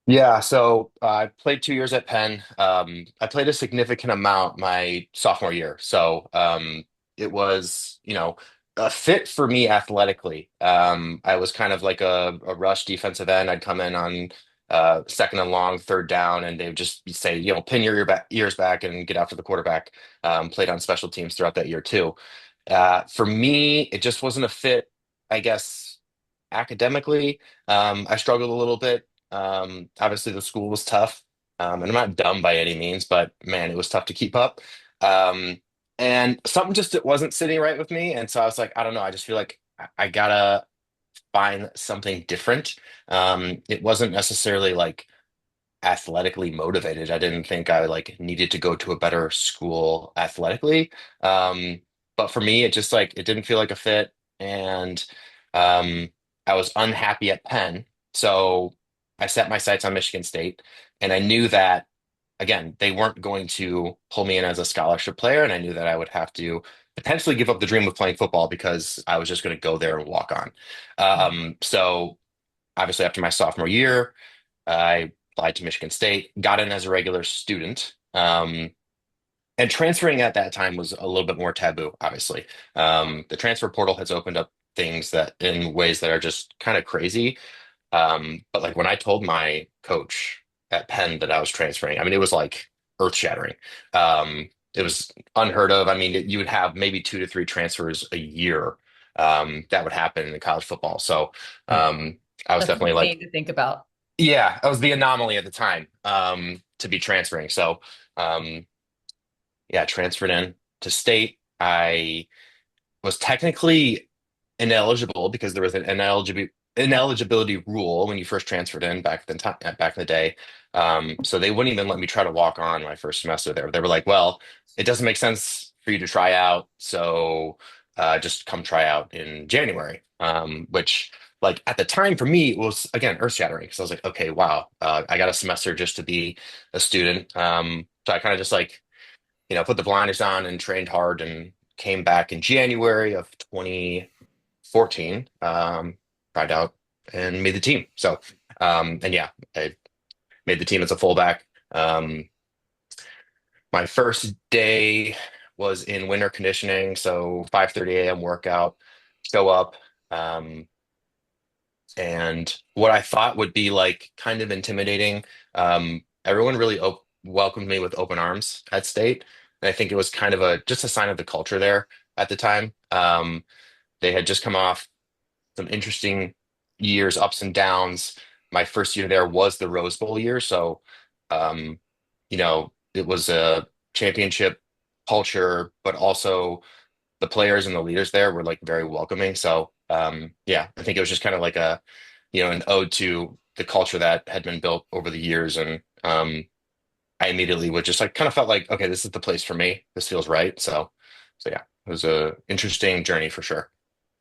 Yeah, so I played 2 years at Penn. I played a significant amount my sophomore year. So it was, a fit for me athletically. I was kind of like a rush defensive end. I'd come in on second and long, third down, and they would just say, pin your ears back and get after the quarterback. Played on special teams throughout that year too. For me, it just wasn't a fit, I guess, academically. I struggled a little bit. Obviously, the school was tough, and I'm not dumb by any means, but man, it was tough to keep up. Um, and something just it wasn't sitting right with me, and so I was like, I don't know. I just feel like I gotta find something different. It wasn't necessarily like athletically motivated. I didn't think I like needed to go to a better school athletically. Um, but for me, it just like it didn't feel like a fit, and um, I was unhappy at Penn. So I set my sights on Michigan State, and I knew that again they weren't going to pull me in as a scholarship player, and I knew that I would have to potentially give up the dream of playing football because I was just going to go there and walk on. So obviously after my sophomore year. I applied to Michigan State, got in as a regular student. And transferring at that time was a little bit more taboo, obviously. The transfer portal has opened up things that in ways that are just kind of crazy. But like when I told my coach at Penn that I was transferring, I mean, it was like earth-shattering. It was unheard of. I mean, you would have maybe 2 to 3 transfers a year that would happen in college football. So Right. I was That's definitely like, insane to think about. yeah, I was the anomaly at the time to be transferring. So, um, yeah, transferred in to state. I was technically ineligible because there was an ineligibility rule when you first transferred in back in the day. So they wouldn't even let me try to walk on my first semester there. They were like, "Well, it doesn't make sense for you to try out, so just come try out in January." Which, like at the time for me, was again earth-shattering because I was like, "Okay, wow, I got a semester just to be a student." So I kind of just like put the blinders on and trained hard and came back in January of 2014, tried out and made the team. And yeah, I made the team as a fullback. My first day was in winter conditioning, so 5:30 a.m. workout, show up. Um, and what I thought would be like kind of intimidating, everyone really op welcomed me with open arms at State. And I think it was kind of a just a sign of the culture there at the time. They had just come off some interesting years, ups and downs. My first year there was the Rose Bowl year, so um, it was a championship culture, but also the players and the leaders there were like very welcoming. So yeah, I think it was just kind of like an ode to the culture that had been built over the years. And I immediately would just like kind of felt like, okay, this is the place for me. This feels right. So yeah, it was a interesting journey for sure.